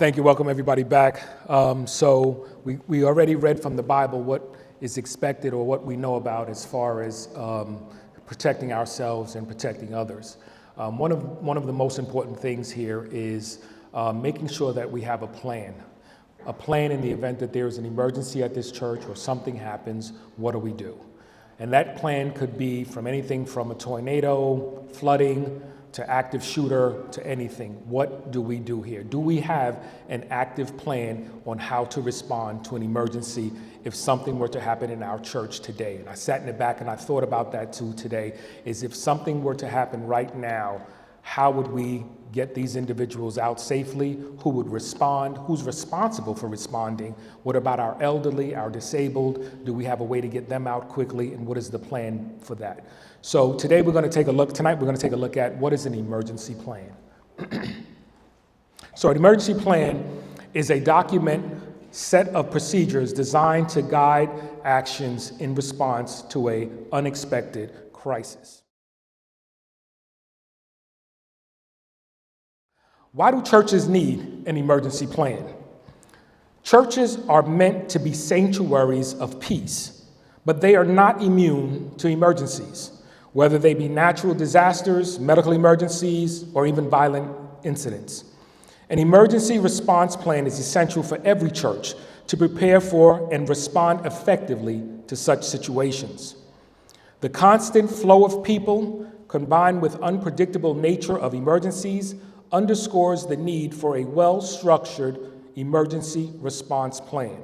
Thank you. Welcome everybody back. So we already read from the Bible what is expected or what we know about as far as protecting ourselves and protecting others. One of the most important things here is making sure that we have a plan in the event that there is an emergency at this church or something happens. What do we do? And that plan could be from anything from a tornado, flooding, to active shooter, to anything. What do we do here? Do we have an active plan on how to respond to an emergency if something were to happen in our church today? And I sat in the back and I thought about that too today, is if something were to happen right now, how would we get these individuals out safely? Who would respond? Who's responsible for responding? What about our elderly, our disabled? Do we have a way to get them out quickly? And what is the plan for that? So tonight we're going to take a look at what is an emergency plan. So an emergency plan is a document set of procedures designed to guide actions in response to an unexpected crisis. Why do churches need an emergency plan? Churches are meant to be sanctuaries of peace, but they are not immune to emergencies, whether they be natural disasters, medical emergencies, or even violent incidents. An emergency response plan is essential for every church to prepare for and respond effectively to such situations. The constant flow of people, combined with unpredictable nature of emergencies, underscores the need for a well-structured emergency response plan.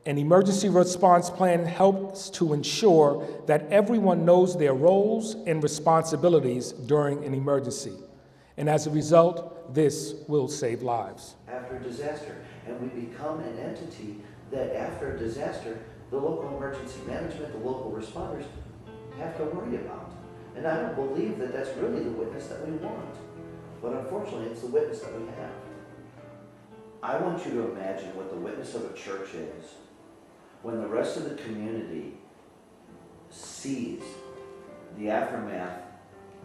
An emergency response plan helps to ensure that everyone knows their roles and responsibilities during an emergency. And as a result, this will save lives. After a disaster, and we become an entity that after a disaster, the local emergency management, the local responders have to worry about. And I don't believe that that's really the witness that we want. But unfortunately, it's the witness that we have. I want you to imagine what the witness of a church is when the rest of the community sees the aftermath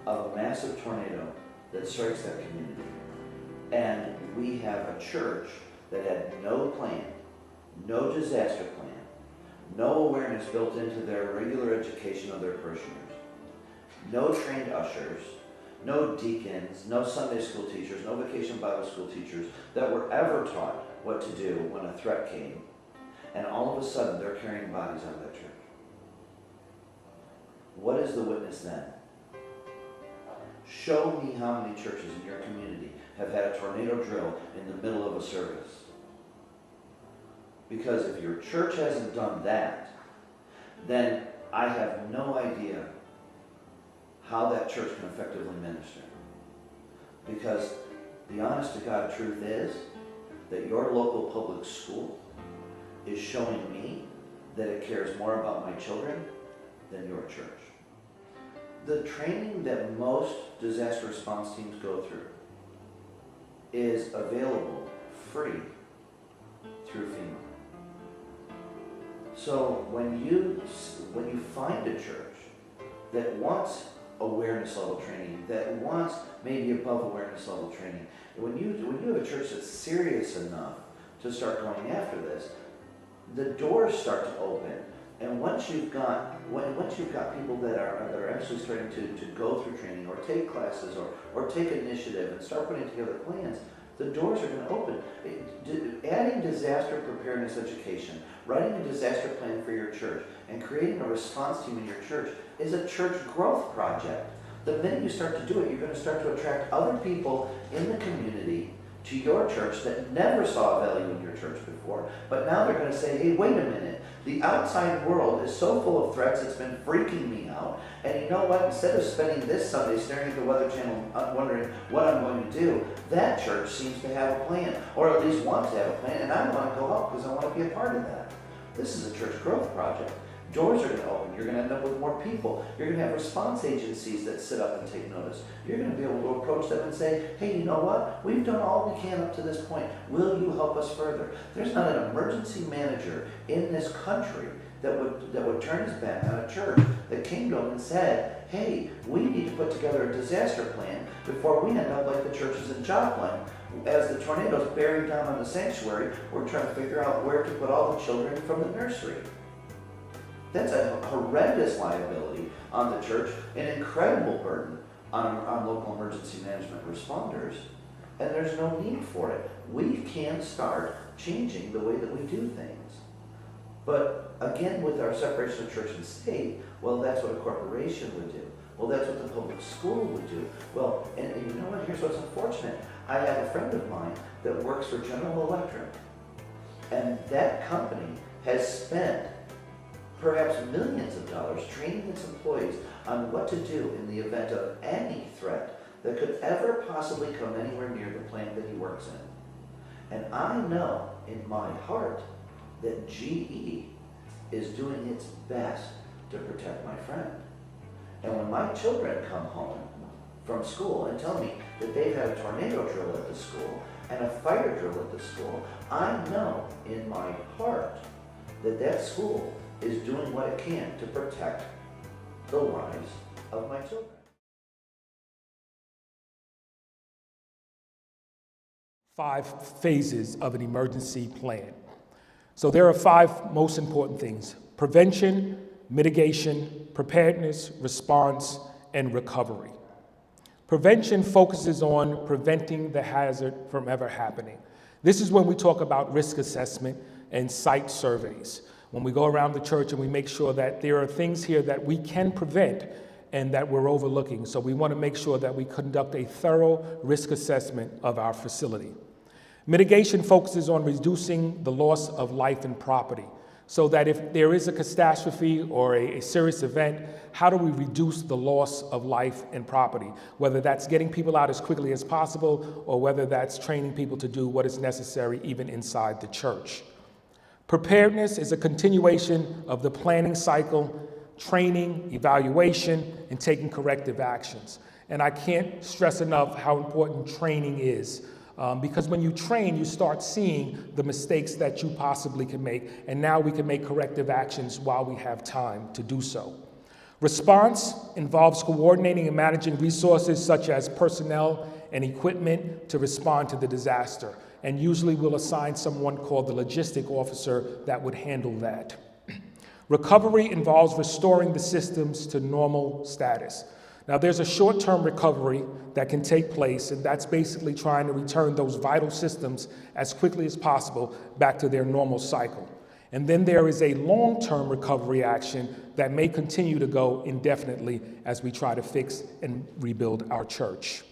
of a massive tornado that strikes that community. And we have a church that had no plan, no disaster plan, no awareness built into their regular education of their parishioners, no trained ushers, no deacons, no Sunday school teachers, no vacation Bible school teachers that were ever taught what to do when a threat came. And all of a sudden, they're carrying bodies out of that church. What is the witness then? Show me how many churches in your community have had a tornado drill in the middle of a service. Because if your church hasn't done that, then I have no idea how that church can effectively minister. Because the honest to God truth is that your local public school is showing me that it cares more about my children than your church. The training that most disaster response teams go through is available free through FEMA. So when you find a church that wants awareness level training, that wants maybe above awareness level training, when you have a church that's serious enough to start going after this, the doors start to open. And once you've got people that are actually starting to go through training or take classes or take initiative and start putting together plans, the doors are going to open. Adding disaster preparedness education, writing a disaster plan for your church, and creating a response team in your church is a church growth project. The minute you start to do it, you're going to start to attract other people in the community to your church that never saw value in your church before, but now they're going to say, hey, wait a minute, the outside world is so full of threats, it's been freaking me out, and you know what, instead of spending this Sunday staring at the Weather Channel wondering what I'm going to do, that church seems to have a plan, or at least wants to have a plan, and I want to go out because I want to be a part of that. This is a church growth project. Doors are going to open. You're going to end up with more people. You're going to have response agencies that sit up and take notice. You're going to be able to approach them and say, hey, you know what? We've done all we can up to this point. Will you help us further? There's not an emergency manager in this country that would turn his back on a church that came to him and said, hey, we need to put together a disaster plan before we end up like the churches in Joplin as the tornado's bearing down on the sanctuary, we're trying to figure out where to put all the children from the nursery. That's a horrendous liability on the church, an incredible burden on local emergency management responders, and there's no need for it. We can start changing the way that we do things. But again, with our separation of church and state, well, that's what a corporation would do. Well, that's what the public school would do. Well, and you know what? Here's what's unfortunate. I have a friend of mine that works for General Electric, and that company has spent perhaps millions of dollars training its employees on what to do in the event of any threat that could ever possibly come anywhere near the plant that he works in. And I know in my heart that GE is doing its best to protect my friend. And when my children come home from school and tell me that they've had a tornado drill at the school and a fire drill at the school, I know in my heart that that school is doing what it can to protect the lives of my children. Five phases of an emergency plan. So there are five most important things: prevention, mitigation, preparedness, response, and recovery. Prevention focuses on preventing the hazard from ever happening. This is when we talk about risk assessment and site surveys. When we go around the church and we make sure that there are things here that we can prevent and that we're overlooking. So we want to make sure that we conduct a thorough risk assessment of our facility. Mitigation focuses on reducing the loss of life and property, so that if there is a catastrophe or a serious event, how do we reduce the loss of life and property? Whether that's getting people out as quickly as possible, or whether that's training people to do what is necessary even inside the church. Preparedness is a continuation of the planning cycle, training, evaluation, and taking corrective actions. And I can't stress enough how important training is. Because when you train, you start seeing the mistakes that you possibly can make, and now we can make corrective actions while we have time to do so. Response involves coordinating and managing resources such as personnel and equipment to respond to the disaster, and usually we'll assign someone called the logistic officer that would handle that. Recovery involves restoring the systems to normal status. Now, there's a short-term recovery that can take place, and that's basically trying to return those vital systems as quickly as possible back to their normal cycle. And then there is a long-term recovery action that may continue to go indefinitely as we try to fix and rebuild our church.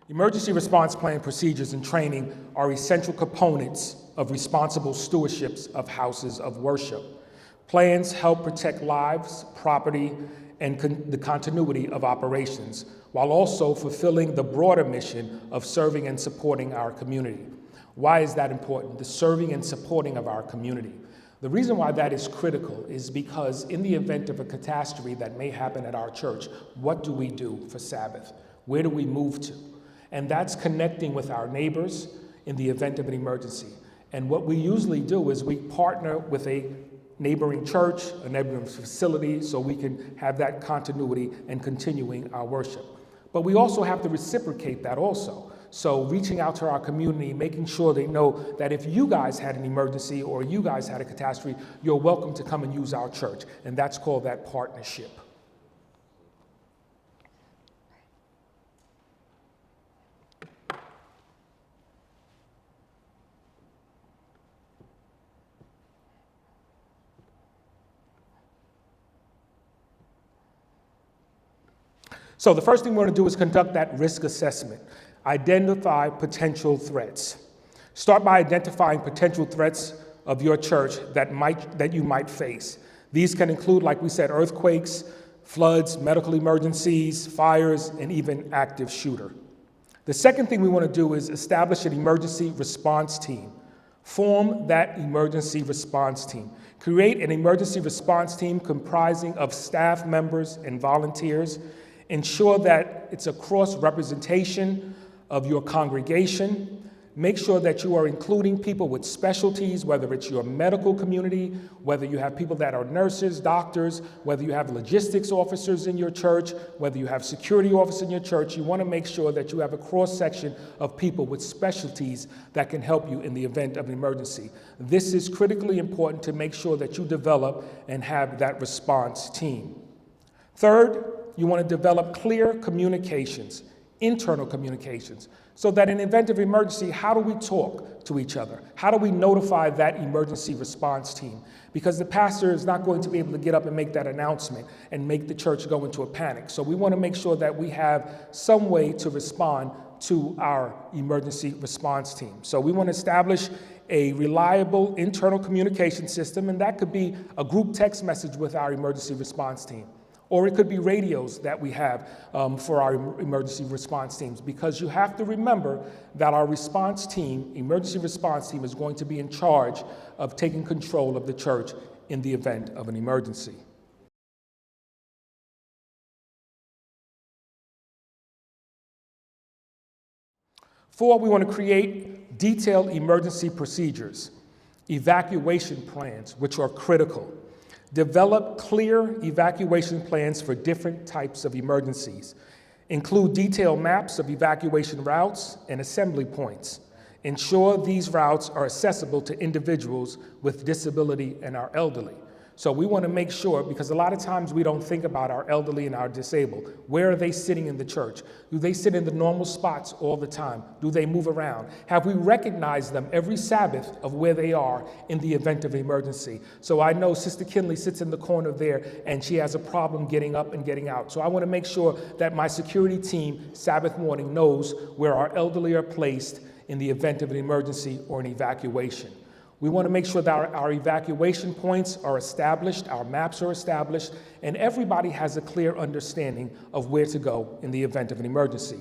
Emergency response plan procedures and training are essential components of responsible stewardships of houses of worship. Plans help protect lives, property, and the continuity of operations, while also fulfilling the broader mission of serving and supporting our community. Why is that important? The serving and supporting of our community. The reason why that is critical is because in the event of a catastrophe that may happen at our church, what do we do for Sabbath? Where do we move to? And that's connecting with our neighbors in the event of an emergency. And what we usually do is we partner with a neighboring church, a neighboring facility, so we can have that continuity and continuing our worship. But we also have to reciprocate that also. So reaching out to our community, making sure they know that if you guys had an emergency or you guys had a catastrophe, you're welcome to come and use our church. And that's called that partnership. So the first thing we want to do is conduct that risk assessment. Identify potential threats. Start by identifying potential threats of your church that you might face. These can include, like we said, earthquakes, floods, medical emergencies, fires, and even active shooter. The second thing we want to do is establish an emergency response team. Form that emergency response team. Create an emergency response team comprising of staff members and volunteers. Ensure that it's a cross-representation of your congregation. Make sure that you are including people with specialties, whether it's your medical community, whether you have people that are nurses, doctors, whether you have logistics officers in your church, whether you have security officers in your church. You want to make sure that you have a cross-section of people with specialties that can help you in the event of an emergency. This is critically important to make sure that you develop and have that response team. Third, you want to develop clear communications, internal communications, so that in the event of emergency, how do we talk to each other? How do we notify that emergency response team? Because the pastor is not going to be able to get up and make that announcement and make the church go into a panic. So we want to make sure that we have some way to respond to our emergency response team. So we want to establish a reliable internal communication system, and that could be a group text message with our emergency response team. Or it could be radios that we have for our emergency response teams, because you have to remember that our response team, emergency response team, is going to be in charge of taking control of the church in the event of an emergency. Four, we want to create detailed emergency procedures, evacuation plans, which are critical. Develop clear evacuation plans for different types of emergencies. Include detailed maps of evacuation routes and assembly points. Ensure these routes are accessible to individuals with disability and our elderly. So we want to make sure, because a lot of times we don't think about our elderly and our disabled. Where are they sitting in the church? Do they sit in the normal spots all the time? Do they move around? Have we recognized them every Sabbath of where they are in the event of emergency? So I know Sister Kinley sits in the corner there and she has a problem getting up and getting out. So I want to make sure that my security team Sabbath morning knows where our elderly are placed in the event of an emergency or an evacuation. We want to make sure that our evacuation points are established, our maps are established, and everybody has a clear understanding of where to go in the event of an emergency.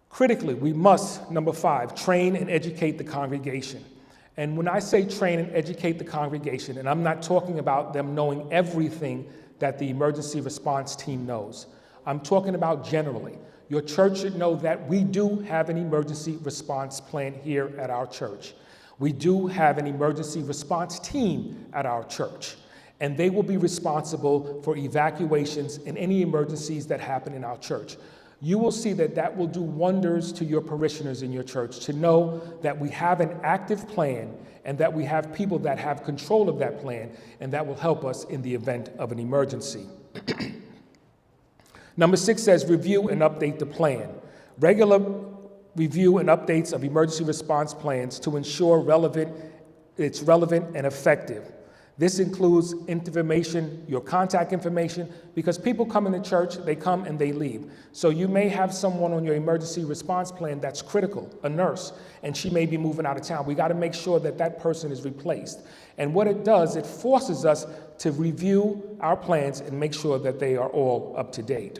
Critically, we must, number 5, train and educate the congregation. And when I say train and educate the congregation, and I'm not talking about them knowing everything that the emergency response team knows. I'm talking about generally. Your church should know that we do have an emergency response plan here at our church. We do have an emergency response team at our church, and they will be responsible for evacuations and any emergencies that happen in our church. You will see that that will do wonders to your parishioners in your church, to know that we have an active plan and that we have people that have control of that plan, and that will help us in the event of an emergency. Number 6 says review and update the plan. Regular review and updates of emergency response plans to ensure it's relevant and effective. This includes information, your contact information, because people come in the church, they come and they leave. So you may have someone on your emergency response plan that's critical, a nurse, and she may be moving out of town. We got to make sure that that person is replaced. And what it does, it forces us to review our plans and make sure that they are all up to date.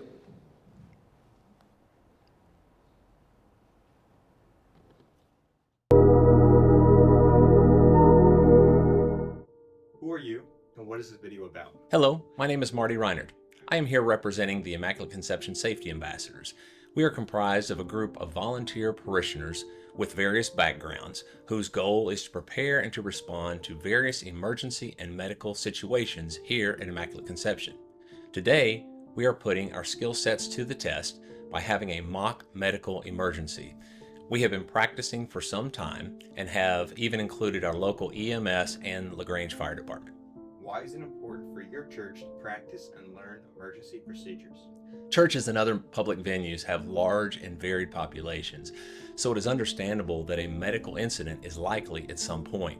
Who are you, and what is this video about? Hello, my name is Marty Reinert. I am here representing the Immaculate Conception Safety Ambassadors. We are comprised of a group of volunteer parishioners with various backgrounds, whose goal is to prepare and to respond to various emergency and medical situations here at Immaculate Conception. Today, we are putting our skill sets to the test by having a mock medical emergency. We have been practicing for some time and have even included our local EMS and LaGrange Fire Department. Why is it important for your church to practice and learn emergency procedures? Churches and other public venues have large and varied populations, so it is understandable that a medical incident is likely at some point.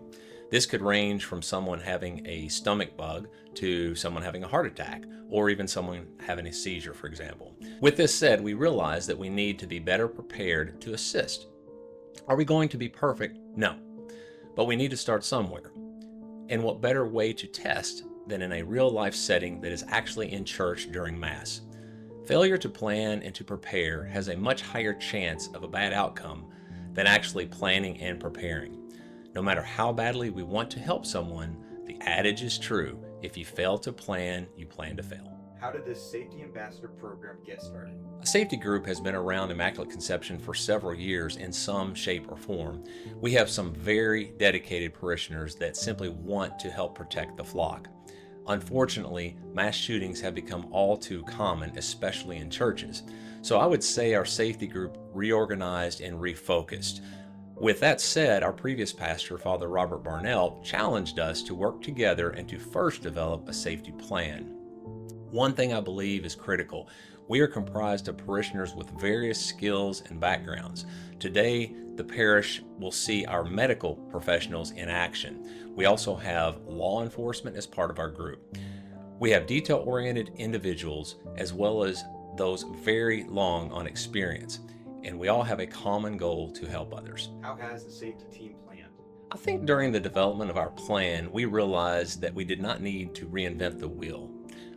This could range from someone having a stomach bug to someone having a heart attack, or even someone having a seizure, for example. With this said, we realize that we need to be better prepared to assist. Are we going to be perfect? No. But we need to start somewhere. And what better way to test than in a real-life setting that is actually in church during Mass? Failure to plan and to prepare has a much higher chance of a bad outcome than actually planning and preparing. No matter how badly we want to help someone, the adage is true: if you fail to plan, you plan to fail. How did this Safety Ambassador program get started? A safety group has been around Immaculate Conception for several years in some shape or form. We have some very dedicated parishioners that simply want to help protect the flock. Unfortunately, mass shootings have become all too common, especially in churches. So I would say our safety group reorganized and refocused. With that said, our previous pastor, Father Robert Barnell, challenged us to work together and to first develop a safety plan. One thing I believe is critical: we are comprised of parishioners with various skills and backgrounds. Today, the parish will see our medical professionals in action. We also have law enforcement as part of our group. We have detail-oriented individuals as well as those very long on experience, and we all have a common goal to help others. How has the safety team planned? I think during the development of our plan, we realized that we did not need to reinvent the wheel.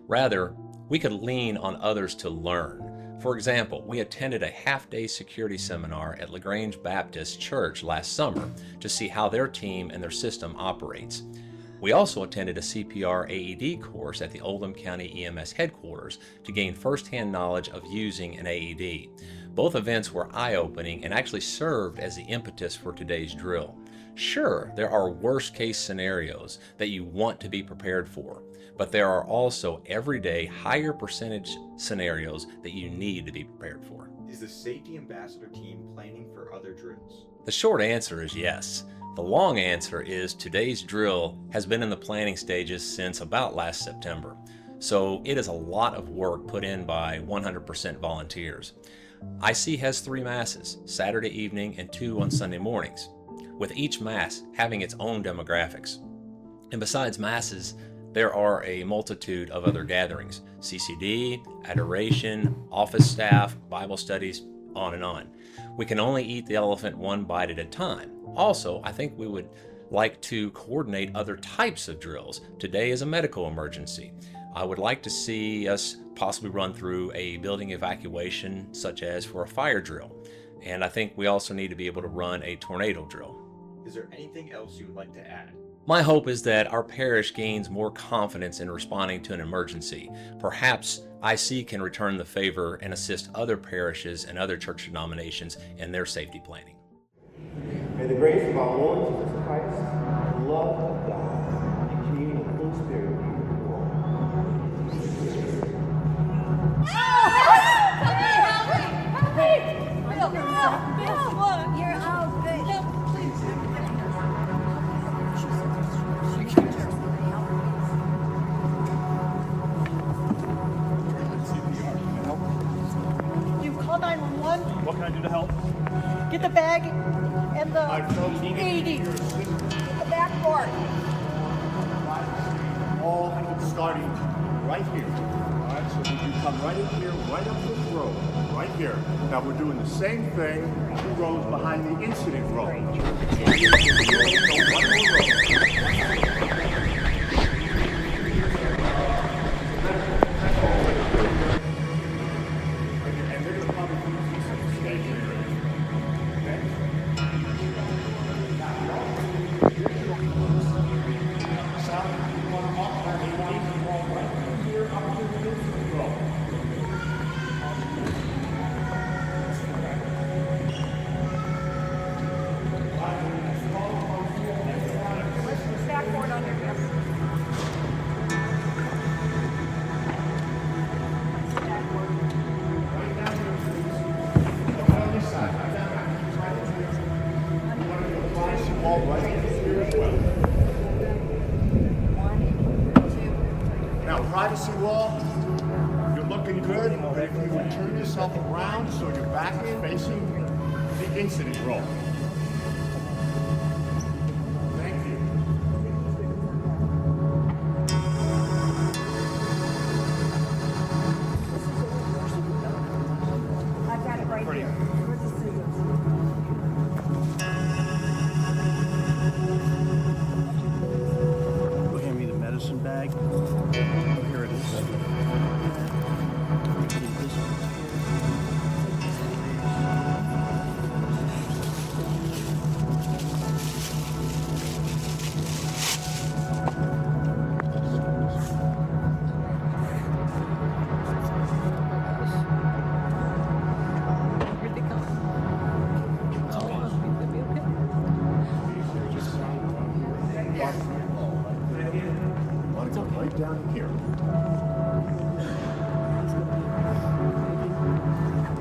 Rather, we could lean on others to learn. For example, we attended a half-day security seminar at LaGrange Baptist Church last summer to see how their team and their system operates. We also attended a CPR AED course at the Oldham County EMS headquarters to gain firsthand knowledge of using an AED. Both events were eye-opening and actually served as the impetus for today's drill. Sure, there are worst-case scenarios that you want to be prepared for, but there are also everyday higher percentage scenarios that you need to be prepared for. Is the Safety Ambassador team planning for other drills? The short answer is yes. The long answer is today's drill has been in the planning stages since about last September. So it is a lot of work put in by 100% volunteers. IC has 3 masses, Saturday evening and 2 on Sunday mornings, with each mass having its own demographics. And besides masses, there are a multitude of other gatherings: CCD, adoration, office staff, Bible studies, on and on. We can only eat the elephant one bite at a time. Also, I think we would like to coordinate other types of drills. Today is a medical emergency. I would like to see us possibly run through a building evacuation, such as for a fire drill. And I think we also need to be able to run a tornado drill. Is there anything else you would like to add? My hope is that our parish gains more confidence in responding to an emergency. Perhaps IC can return the favor and assist other parishes and other church denominations in their safety planning. May the grace of our Lord Jesus Christ, the love of God, and communion of the Holy Spirit be with you all. You're out good. You call 911, What can I do to help? get the bag and the AED. Get the backboard. All starting right here. All right, so you can come right in here, right up this row, right here. Now we're doing the same thing 2 rows behind the incident row. So one more row. And they're going to probably use these stationary. Okay? Sound, you want to walk back, you want to walk right through here, up to the incident row. Backboard under him. Right down here, please. Right on this side, right down here. Right in here. You want to apply some wall right in here as well. Now, privacy wall, you're looking good, but if you would turn yourself around so your back is facing the incident row. Thank you. down here.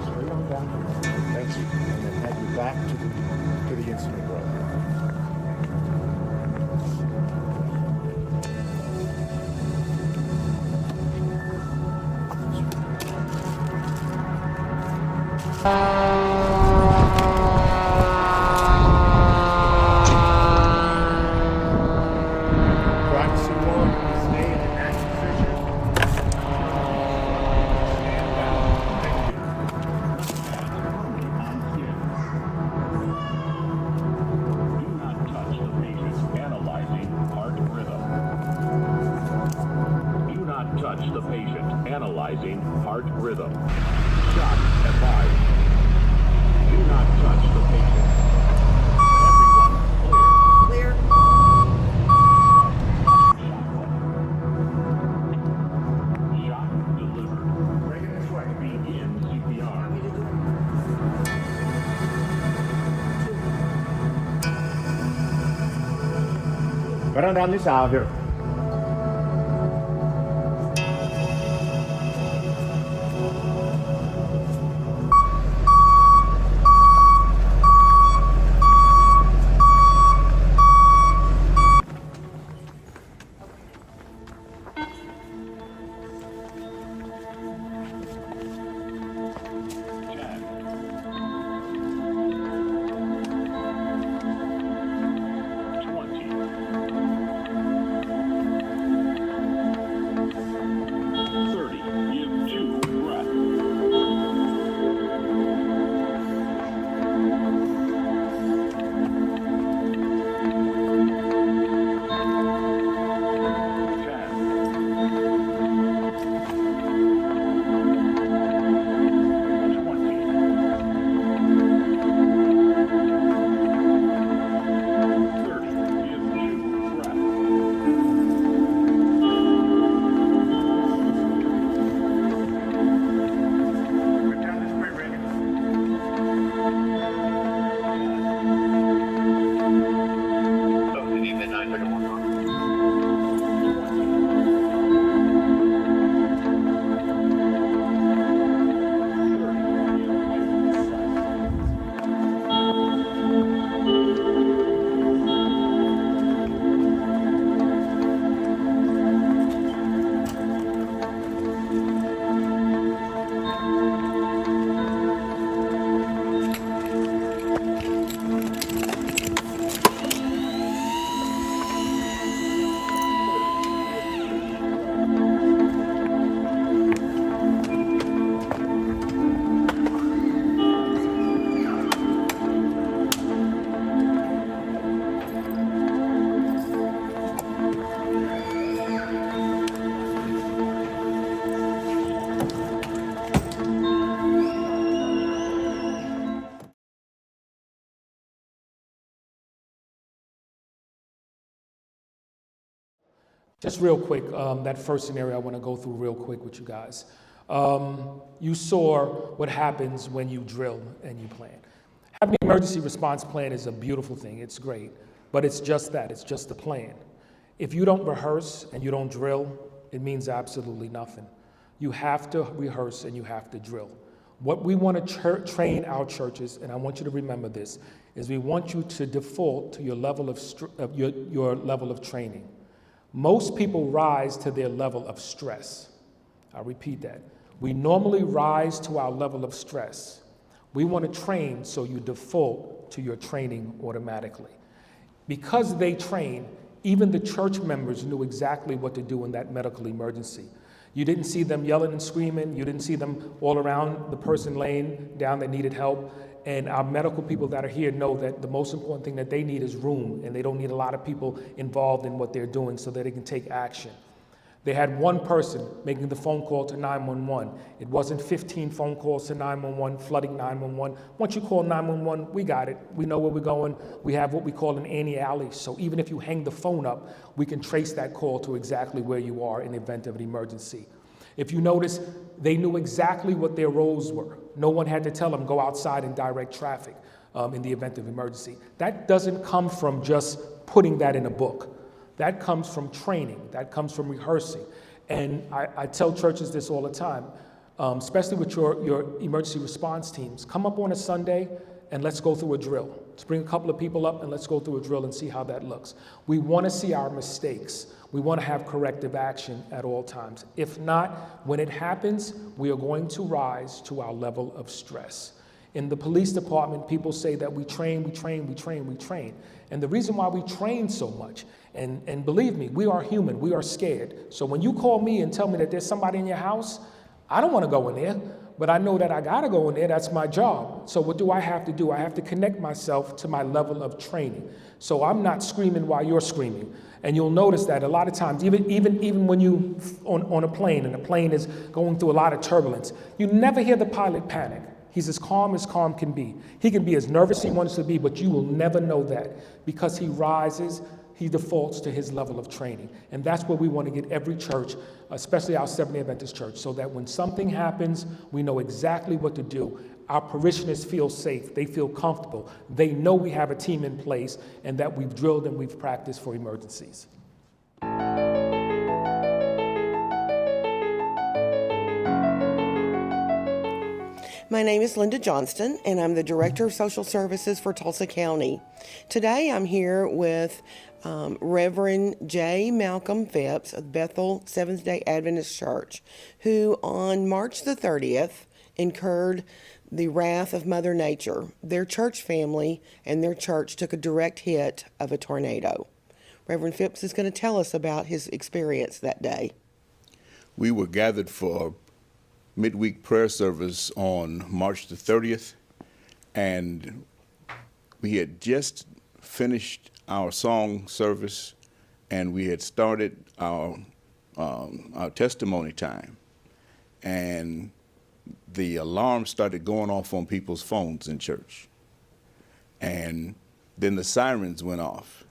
Straight on down here. Thank you. And then head you back to the instrument room. Privacy wall, stay in that position. Stand down. Thank you. Do not touch the patient analyzing heart rhythm. Do not touch the patient analyzing heart rhythm. Shock advised. Do not touch the patient. Everyone clear. Clear. Shock delivered. Bring it this way. Begin CPR. Right on down this aisle here. Just real quick, that first scenario I want to go through real quick with you guys. You saw what happens when you drill and you plan. Having an emergency response plan is a beautiful thing. It's great, but it's just that. It's just a plan. If you don't rehearse and you don't drill, it means absolutely nothing. You have to rehearse and you have to drill. What we want to train our churches, and I want you to remember this, is we want you to default to your level of your level of training. Most people rise to their level of stress. I'll repeat that. We normally rise to our level of stress. We want to train so you default to your training automatically. Because they train, even the church members knew exactly what to do in that medical emergency. You didn't see them yelling and screaming. You didn't see them all around the person laying down that needed help. And our medical people that are here know that the most important thing that they need is room, and they don't need a lot of people involved in what they're doing so that they can take action. They had one person making the phone call to 911. It wasn't 15 phone calls to 911, flooding 911. Once you call 911, we got it. We know where we're going. We have what we call an anti-alley. So even if you hang the phone up, we can trace that call to exactly where you are in the event of an emergency. If you notice, they knew exactly what their roles were. No one had to tell them, go outside and direct traffic in the event of emergency. That doesn't come from just putting that in a book. That comes from training. That comes from rehearsing. And I tell churches this all the time, especially with your emergency response teams. Come up on a Sunday and let's go through a drill. Let's bring a couple of people up and let's go through a drill and see how that looks. We want to see our mistakes. We want to have corrective action at all times. If not, when it happens, we are going to rise to our level of stress. In the police department, people say that we train. And the reason why we train so much, and believe me, we are human, we are scared. So when you call me and tell me that there's somebody in your house, I don't want to go in there, but I know that I got to go in there. That's my job. So what do I have to do? I have to connect myself to my level of training. So I'm not screaming while you're screaming. And you'll notice that a lot of times, even when you on a plane and the plane is going through a lot of turbulence, you never hear the pilot panic. He's as calm can be. He can be as nervous as he wants to be, but you will never know that because he rises, he defaults to his level of training. And that's where we want to get every church, especially our Seventh-day Adventist church, so that when something happens, we know exactly what to do. Our parishioners feel safe. They feel comfortable. They know we have a team in place and that we've drilled and we've practiced for emergencies. My name is Linda Johnston, and I'm the Director of Social Services for Tulsa County. Today I'm here with Reverend J. Malcolm Phipps of Bethel Seventh-day Adventist Church, who on March the 30th incurred the wrath of Mother Nature. Their church family and their church took a direct hit of a tornado. Reverend Phipps is going to tell us about his experience that day. We were gathered for midweek prayer service on March the 30th, and we had just finished our song service, and we had started our testimony time, and the alarm started going off on people's phones in church, and then the sirens went off.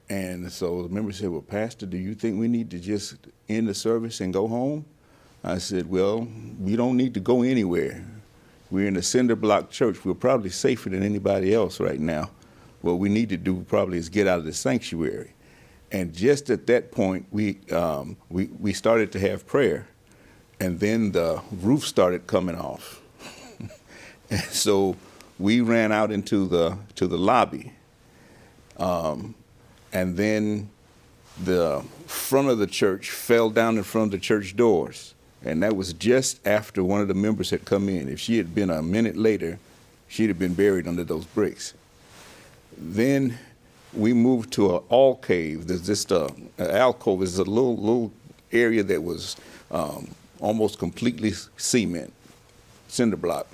And so the members said, well, Pastor, do you think we need to just end the service and go home? I said, well, we don't need to go anywhere. We're in a cinder block church. We're probably safer than anybody else right now. What we need to do probably is get out of the sanctuary. And just at that point, we started to have prayer, and then the roof started coming off. And so we ran out into the lobby, and then the front of the church fell down in front of the church doors. And that was just after one of the members had come in. If she had been a minute later, she'd have been buried under those bricks. Then we moved to an alcove. There's just an alcove is a little area that was almost completely cement, cinder block.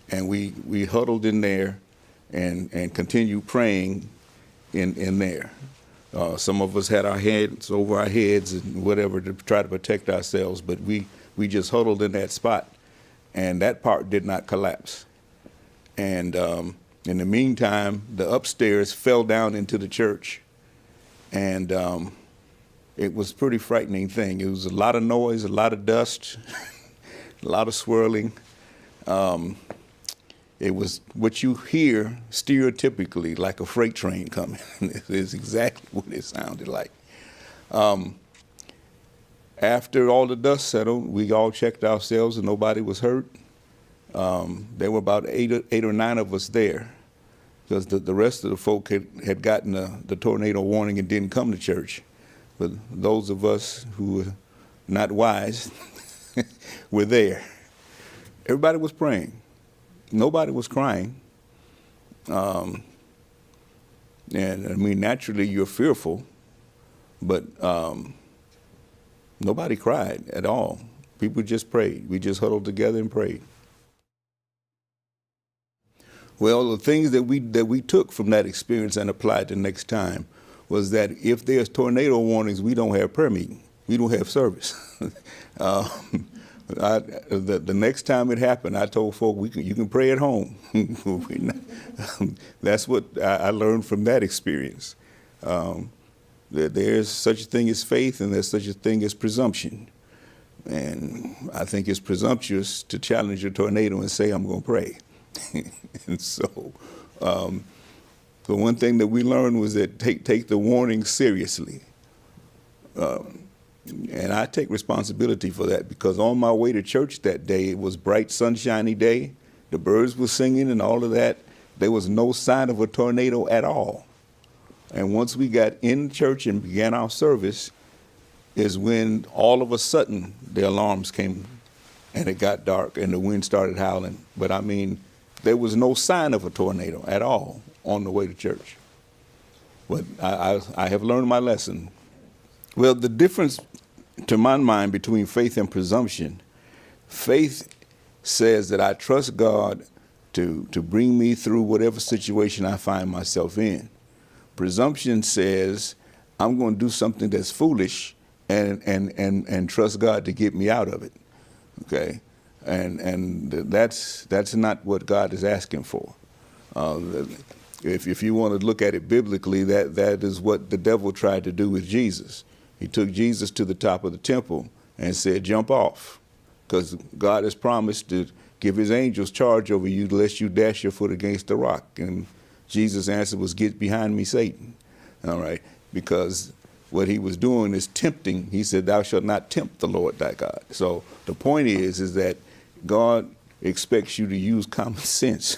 And we huddled in there and continued praying in there. Some of us had our hands over our heads and whatever to try to protect ourselves, but we just huddled in that spot, and that part did not collapse. And in the meantime, the upstairs fell down into the church, and it was a pretty frightening thing. It was a lot of noise, a lot of dust, a lot of swirling. It was what you hear stereotypically like a freight train coming. It's exactly what it sounded like. After all the dust settled, we all checked ourselves and nobody was hurt. There were about eight or nine of us there, because the rest of the folk had gotten the tornado warning and didn't come to church. But those of us who were not wise were there. Everybody was praying. Nobody was crying. And I mean, naturally you're fearful, but nobody cried at all. People just prayed. We just huddled together and prayed. Well, the things that we took from that experience and applied the next time was that if there's tornado warnings, we don't have prayer meeting. We don't have service. The next time it happened, I told folk, you can pray at home. That's what I learned from that experience. There's such a thing as faith, and there's such a thing as presumption. And I think it's presumptuous to challenge a tornado and say, I'm going to pray. And so The one thing that we learned was that take the warning seriously. And I take responsibility for that, because on my way to church that day, it was bright, sunshiny day. The birds were singing and all of that. There was no sign of a tornado at all. And once we got in church and began our service is when all of a sudden the alarms came and it got dark and the wind started howling. But I mean, there was no sign of a tornado at all on the way to church. But I have learned my lesson. Well, the difference, to my mind, between faith and presumption, faith says that I trust God to bring me through whatever situation I find myself in. Presumption says I'm going to do something that's foolish and trust God to get me out of it. Okay, and that's not what God is asking for. If you want to look at it biblically, that is what the devil tried to do with Jesus. He took Jesus to the top of the temple and said, jump off, because God has promised to give his angels charge over you lest you dash your foot against the rock. And Jesus' answer was, get behind me, Satan. All right, because what he was doing is tempting. He said, thou shalt not tempt the Lord thy God. So the point is that God expects you to use common sense.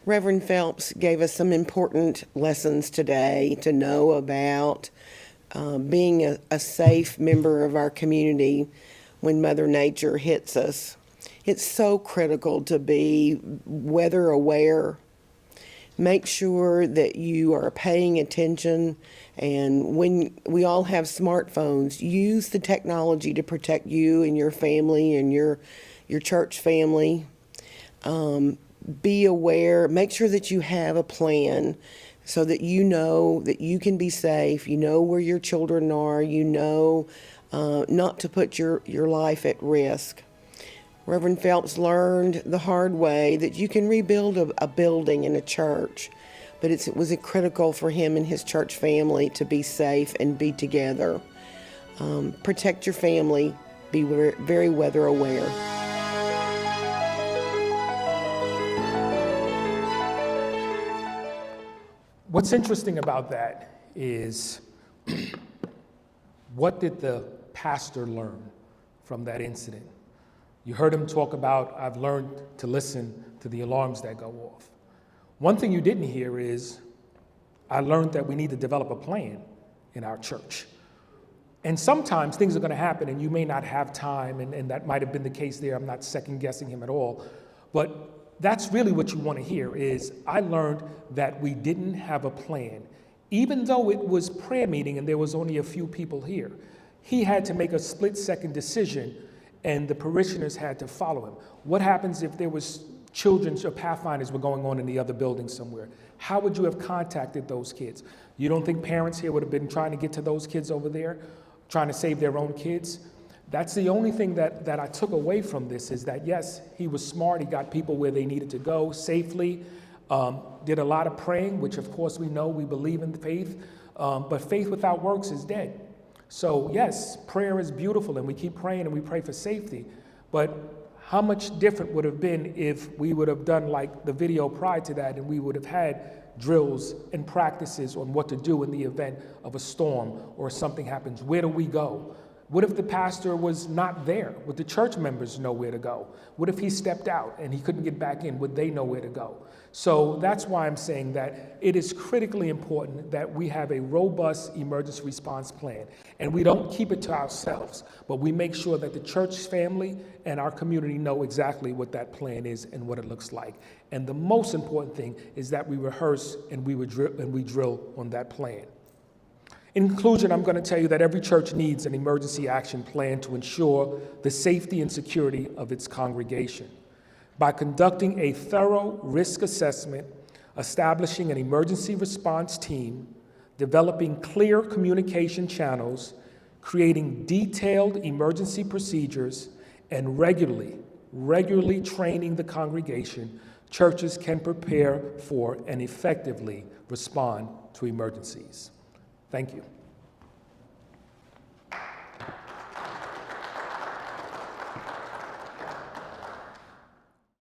Reverend Phelps gave us some important lessons today to know about being a safe member of our community when Mother Nature hits us. It's so critical to be weather aware. Make sure that you are paying attention, and when we all have smartphones, use the technology to protect you and your family and your church family. Be aware, make sure that you have a plan so that you know that you can be safe, you know where your children are, you know not to put your life at risk. Reverend Phelps learned the hard way that you can rebuild a building in a church, but it was critical for him and his church family to be safe and be together. Protect your family, be very weather aware. What's interesting about that is what did the pastor learn from that incident? You heard him talk about, I've learned to listen to the alarms that go off. One thing you didn't hear is, I learned that we need to develop a plan in our church. And sometimes things are going to happen and you may not have time, and that might have been the case there. I'm not second guessing him at all. But that's really what you want to hear is, I learned that we didn't have a plan. Even though it was prayer meeting and there was only a few people here, he had to make a split-second decision and the parishioners had to follow him. What happens if there was children's or pathfinders were going on in the other building somewhere? How would you have contacted those kids? You don't think parents here would have been trying to get to those kids over there, trying to save their own kids? That's the only thing that I took away from this, is that yes, he was smart. He got people where they needed to go safely, did a lot of praying, which of course we know, we believe in faith, but faith without works is dead. So yes, prayer is beautiful and we keep praying and we pray for safety, but how much different would it have been if we would have done like the video prior to that and we would have had drills and practices on what to do in the event of a storm or something happens? Where do we go? What if the pastor was not there? Would the church members know where to go? What if he stepped out and he couldn't get back in? Would they know where to go? So that's why I'm saying that it is critically important that we have a robust emergency response plan. And we don't keep it to ourselves, but we make sure that the church family and our community know exactly what that plan is and what it looks like. And the most important thing is that we rehearse and we drill on that plan. In conclusion, I'm going to tell you that every church needs an emergency action plan to ensure the safety and security of its congregation. By conducting a thorough risk assessment, establishing an emergency response team, developing clear communication channels, creating detailed emergency procedures, and regularly training the congregation, churches can prepare for and effectively respond to emergencies. Thank you.